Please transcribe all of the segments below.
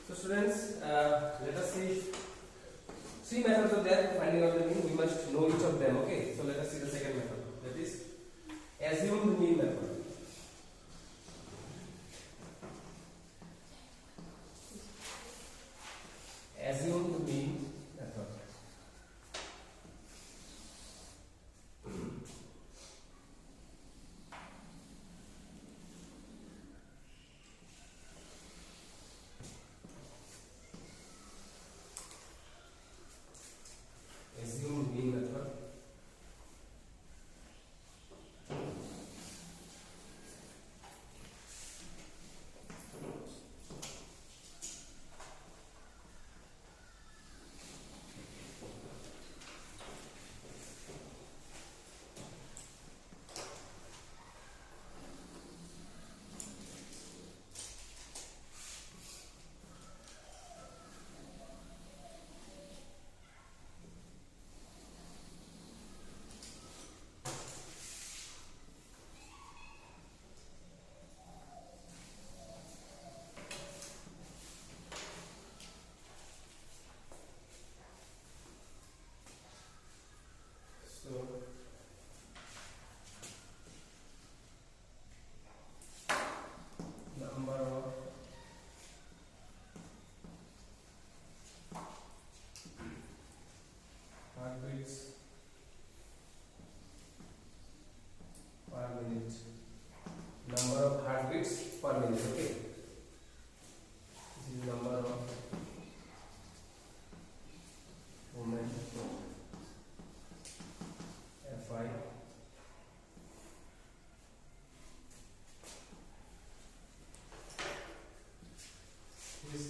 So students, let us see three methods of there for finding out the mean. We must know each of them. Okay. So let us see the second method. That is assumed mean method. Assumed mean method. Assumed mean method. So number of heartbeats per minute. Number of heartbeats per minute. Okay. This is number of women FI is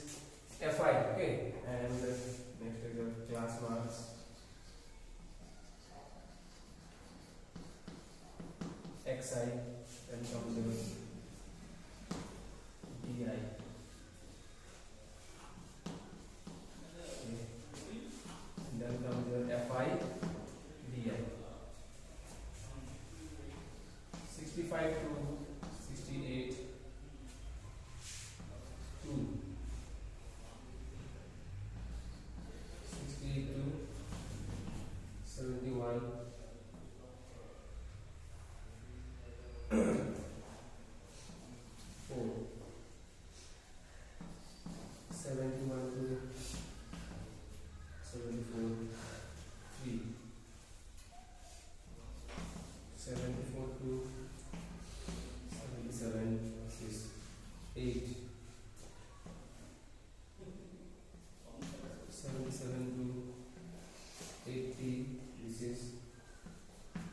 FI. Okay. And next is your class marks. XI, then comes your DI. Okay. And then comes your FI, DI. 65 to 68, 2. 68 to 71. 4. 71 to 74. 3. 74 to 77 is 8. 77 to 80, this is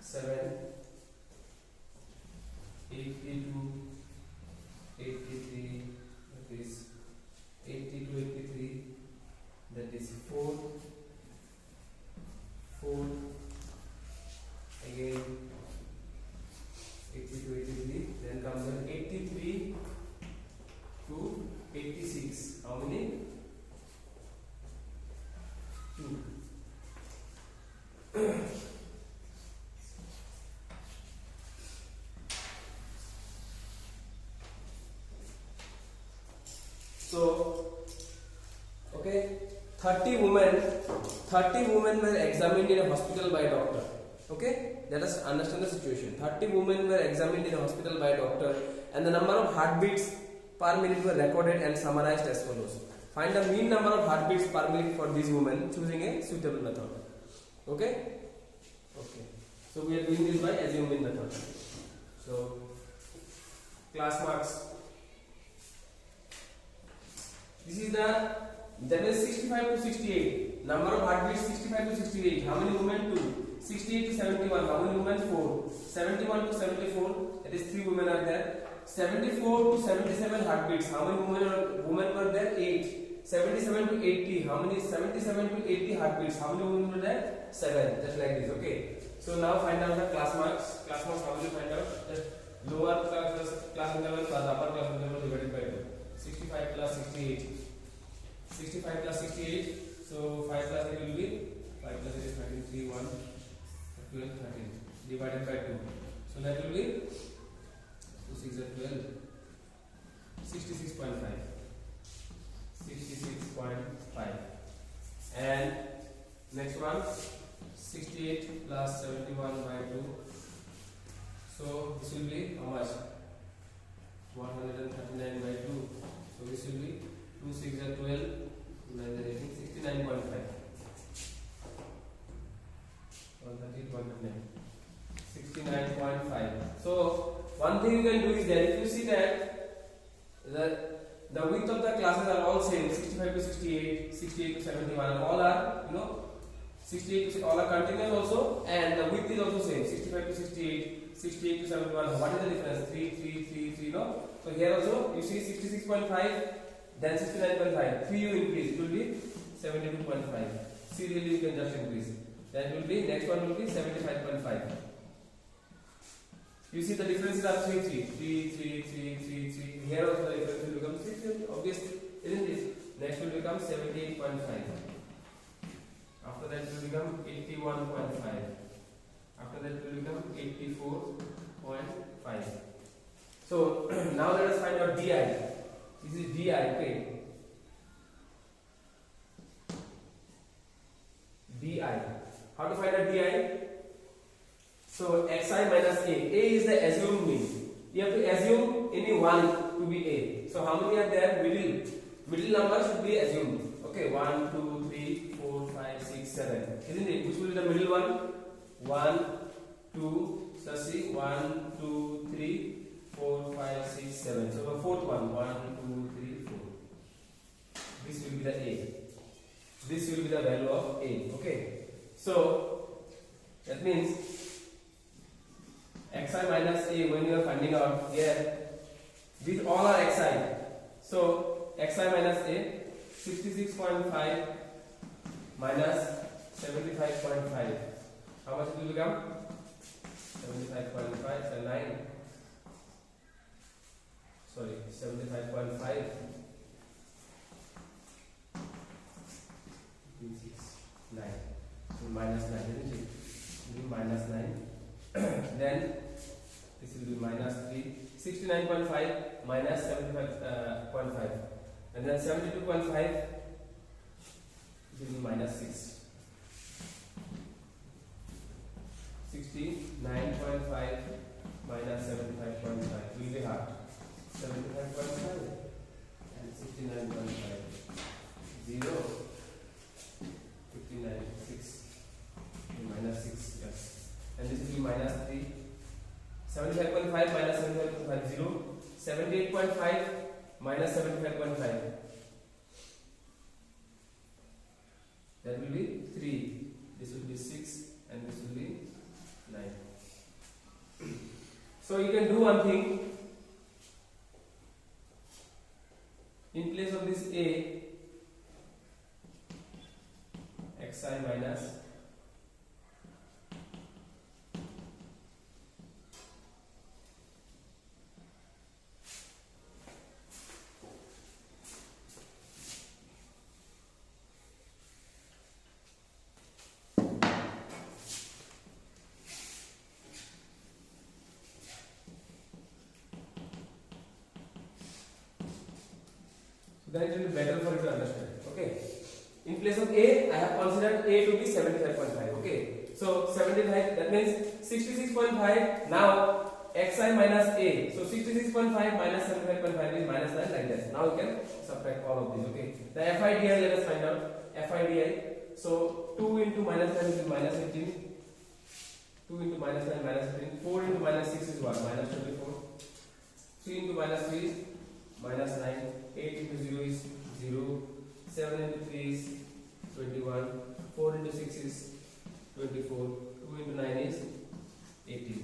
7. 80 to 83, that is 80 to 83, that is 4. 4 again 80 to 83, then comes an 83 to 86. How many? 2. So, okay, 30 women were examined in a hospital by a doctor. Okay, let us understand the situation. 30 women were examined in a hospital by a doctor, and the number of heartbeats per minute were recorded and summarized as follows. Find the mean number of heartbeats per minute for these women choosing a suitable method. Okay, okay. So we are doing this by assumed mean method. So class marks. This is that is 65 to 68. Number of heartbeats 65 to 68. How many women? 2. 68 to 71. How many women? 4. 71 to 74. That is 3 women are there. 74 to 77 heartbeats. How many women were there? 8. 77 to 80. How many? 77 to 80 heartbeats. How many women were there? 7. Just like this. Okay. So now find out the class marks. Class marks. How will you find out? Just lower class interval plus upper class interval divided by 2. 65 plus 68. 65 plus 68. So 5 plus 8 will be 5 plus 8 is 13. 3 1 12 13 divided by 2. So that will be 2 6 12. 66.5. 66.5. And next one, 68 plus 71 by 2. So this will be how much? 139 by 2. So this will be 2 6 are 12, 9 are 18, 69.5. 69.5. So one thing you can do is that if you see that the width of the classes are all same, 65 to 68, 68 to 71, all are 68 to all are continuous also, and the width is also same, 65 to 68, 68 to 71. What is the difference? 3 3 3 3. No. So here also you see 66.5, then 69.5. 3 you increase, it will be 72.5. Serially you can just increase. Then will be next one will be 75.5. You see the differences are 3 3 3 3 3 3 3. Here also the difference will become 6, obviously, isn't it? Next will become 78.5. After that will become 81.5. After that will become 84.5. So now let us find out DI. This is DI, okay? DI. How to find out DI? So xi minus a. A is the assumed mean. You have to assume any one to be a. So how many are there? Middle number should be assumed. Okay, 1, 2, 3, 4, 5, 6, 7. Isn't it? Which will be the middle one? 1, 2. So see, 1, 2, 3, 4, 5, 6, 7. So the fourth one, 1, 2, 3, 4. This will be the a. This will be the value of a. Okay. So that means xi minus a, when you are finding out here, these all are xi. So xi minus a, 66.5 minus 75.5. How much it will become? 75.5, so 9. Sorry, 75.5. 9. So minus 9, isn't it? It will be minus 9. Then this will be minus 3. 69.5 minus 75.5. And then 72.5 will be minus 6. 69.5 minus 75.5 will be half. 75.5 and 69.5. 0. 59, 6. Minus 6, yes. And this will be minus 3. 75.5 minus 75.5, 0. 78.5 minus 75.5. That will be 3. This will be 6 and this will be 9. So you can do one thing. In place of this a, xi minus then it will be better for you to understand. Okay. In place of a, I have considered a to be 75.5. Okay. So 75, that means 66.5. Now xi minus a. So 66.5 minus 75.5 is minus 9, like that. Now you can subtract all of these. Okay. The FIDI, let us find out. FIDI. So 2 into minus 9 is minus 18. 2 into minus 9 minus 18. 4 into minus 6 is what? Minus 24. 3 into minus 3 is minus 9. 8 into 0 is 0. 7 into 3 is 21. 4 into 6 is 24. 2 into 9 is 18.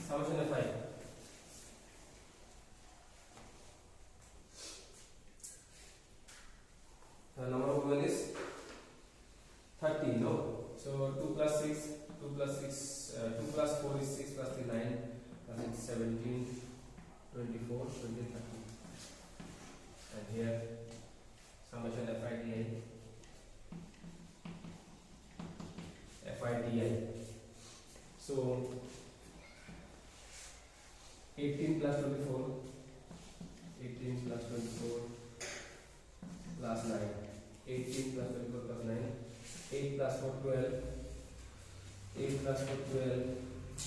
Summation of 5. The number of women is 30, no? So 2 plus 6, 2 plus 6, 2 plus 4 is 6 plus 3, 9, plus 6, 17, 24, 20, 30. And here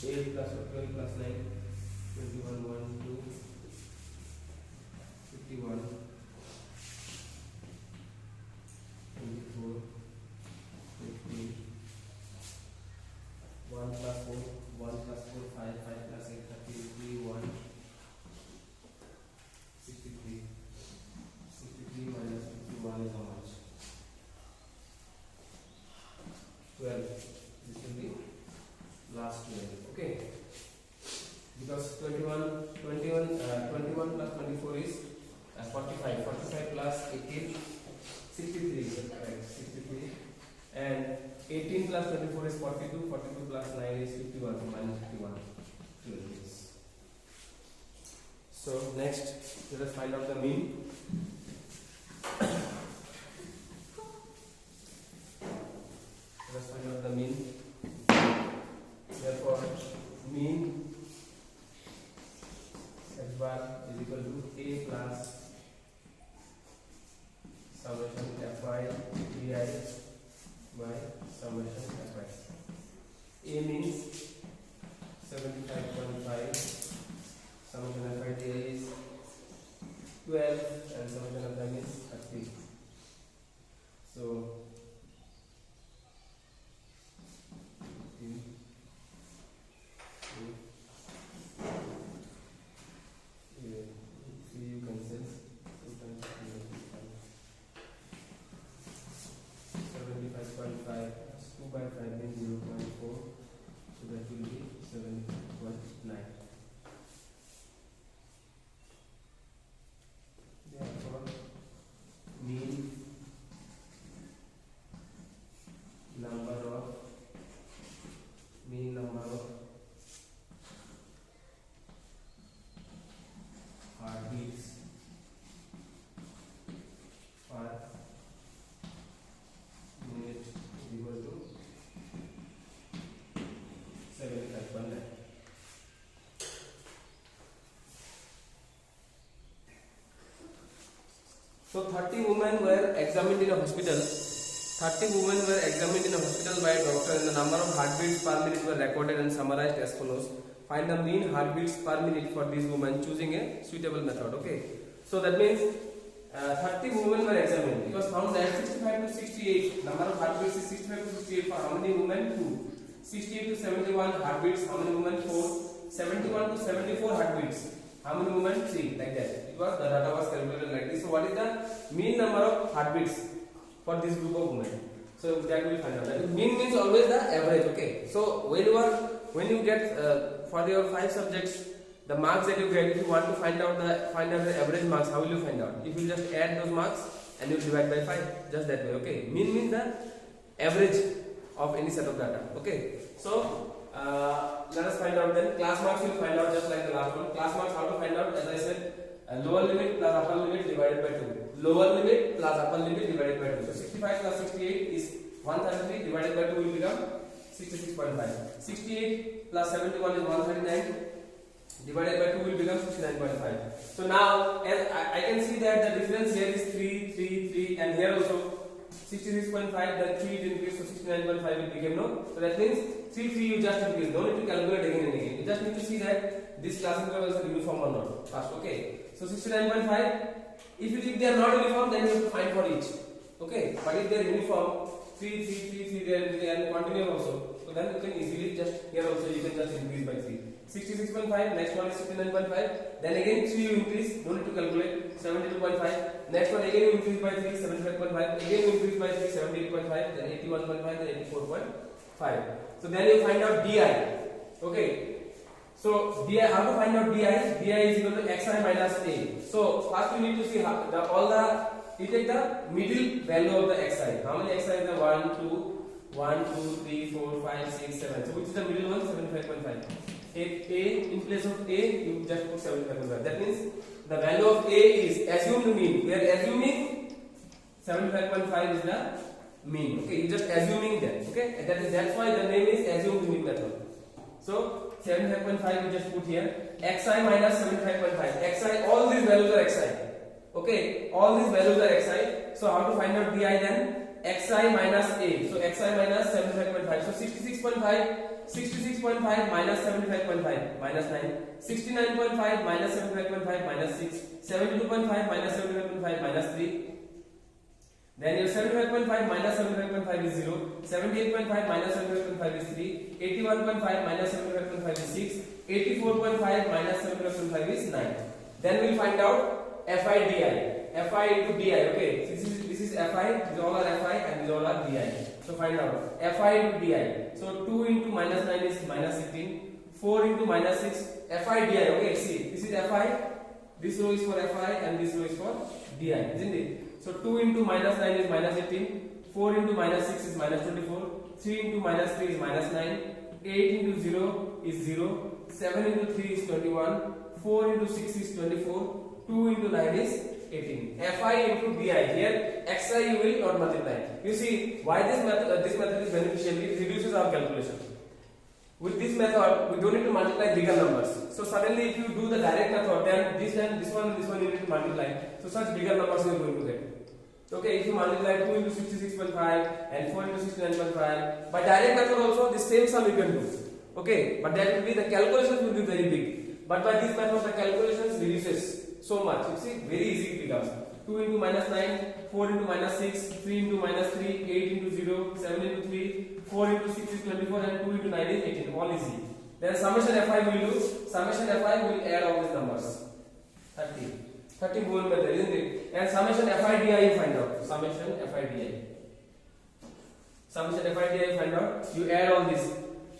8 plus 12 plus 9, 21, 1, 2, 51, 24, 15, 1 plus 4, 1 plus 4, 5, 5 plus 8, 33, 1, 63, 63 minus 51 is how much? 12. This will be last 12. Okay. Because 21 plus 24 is 45. 45 plus 18, 63. Correct. 63. And 18 plus 24 is 42. 42 plus 9 is 51. So minus 51. 12 is. So next, let us find out the mean. Let us find out the mean. Therefore, mean x bar is equal to a plus summation fi di by summation fi. A means 75.5. Summation fi di is 12 and summation fi is 30. So you can say 75.5 2 by 5 means 0.4, so that will be 7.9. Therefore, mean number of heartbeats per minute is equal to 75.9. So 30 women were examined in a hospital. 30 women were examined in a hospital by a doctor, and the number of heartbeats per minute were recorded and summarized as follows. Find the mean heartbeats per minute for these women choosing a suitable method. Okay. So that means 30 women were examined. It was found that 65 to 68 number of heartbeats is 65 to 68 for how many women? 2. 68 to 71 heartbeats, how many women? 4. 71 to 74 heartbeats, how many women? 3. Like that. It was, the data was calculated like this. So what is the mean number of heartbeats for this group of women? So that we will find out. That mean means always the average. Okay. So when you get for your 5 subjects, the marks that you get, if you want to find out the average marks, how will you find out? If you just add those marks and you divide by 5, just that way. Okay. Mean means the average of any set of data. Okay. So let us find out then. Class marks we will find out just like the last one. Class marks, how to find out? As I said, lower limit plus upper limit divided by 2. Lower limit plus upper limit divided by 2. So 65 plus 68 is 133 divided by 2 will become 66.5. 68 plus 71 is 139 divided by 2 will become 69.5. So now as I can see that the difference here is 3, 3, 3, and here also 66.5, the 3 is increased, so 69.5 will become no. So that means 3, 3 you just increase. Don't need to calculate again and again. You just need to see that this class intervals are uniform or not. First, okay. So 69.5. If they are not uniform, then you have to find for each. Okay. But if they are uniform, 3, 3, 3, 3, they are continuous also. So then you can easily just here also you can just increase by 3. 66.5. Next one is 69.5. Then again 3 you increase. Don't need to calculate. 72.5. Next one again you increase by 3. 75.5. Again you increase by 3. 78.5. Then 81.5. Then 84.5. So then you find out di. Okay. So di, how to find out di? Di is equal to xi minus a. So first you need to see how you take the middle value of the xi. How many xi is the 1, 2, 3, 4, 5, 6, 7. So which is the middle one? 75.5. Take a, in place of a you just put 75.5. That means the value of a is assumed mean. We are assuming 75.5 is the mean. Okay, you just assuming that. Okay, that's why the name is assumed mean method. So 75.5 you just put here. Xi minus 75.5. Xi, all these values are xi. Okay, all these values are xi. So how to find out di then? xi minus a. So xi minus 75.5. So 66.5 minus 75.5 minus 9. 69.5 minus 75.5 minus 6. 72.5 minus 75.5 minus 3. Then your 75.5 minus 75.5 is 0. 78.5 minus 75.5 is 3. 81.5 minus 75.5 is 6. 84.5 minus 75.5 is 9. Then we'll find out fi di. Fi into di. Okay, this is fi. These all are fi and these all are di. So find out fi into di. So 2 into minus 9 is minus 16. 4 into minus 6 fi di. Okay, see, this is fi. This row is for fi and this row is for di, isn't it? So 2 into minus 9 is minus 18. 4 into minus 6 is minus 24. 3 into minus 3 is minus 9. 8 into 0 is 0. 7 into 3 is 21. 4 into 6 is 24. 2 into 9 is 18. Fi into di. Here xi you will not multiply. You see why this method is beneficial. It reduces our calculation. With this method, we don't need to multiply bigger numbers. So suddenly, if you do the direct method, then this one you need to multiply. So such bigger numbers you are going to get. Okay, if you multiply 2 into 66.5 and 4 into 69.5, by direct method also the same sum you can do. Okay, but that will be the calculations will be very big. But by this method the calculations reduces so much. You see, very easy it becomes. 2 into minus 9, 4 into minus 6, 3 into minus 3, 8 into 0, 7 into 3, 4 into 6 is 24 and 2 into 9 is 18. All easy. Then summation fi will do. Summation fi will add all these numbers. 30 whole method, isn't it? And summation fi di you find out. Summation fi di. Summation fi di you find out. You add all this.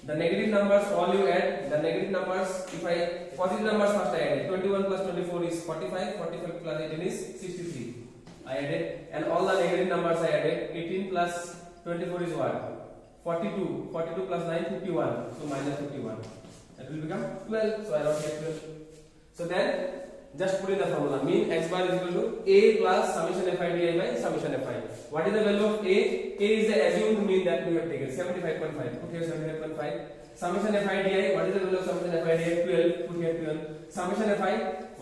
The negative numbers all you add. The negative numbers, if I positive numbers first I added. 21 plus 24 is 45. 45 plus 18 is 63. I added, and all the negative numbers I added. 18 plus 24 is what? 42. 42 plus 9 51. So minus 51. That will become 12. So I wrote here 12. So then just put in the formula. Mean x bar is equal to a plus summation fi di by summation fi. What is the value of a? A is the assumed mean that we have taken 75.5. Put here 75.5. Summation fi di. What is the value of summation fi di? 12. Put here 12. Summation fi.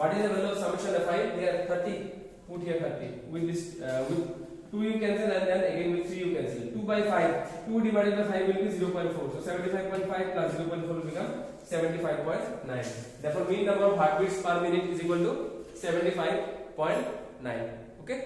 What is the value of summation fi? There 30. Put here 30. With this with 2 you cancel and then again with 3 you cancel. 2 by 5. 2 divided by 5 will be 0.4. So 75.5 plus 0.4 will become 75.9. Therefore mean number of heartbeats per minute is equal to 75.9. Okay.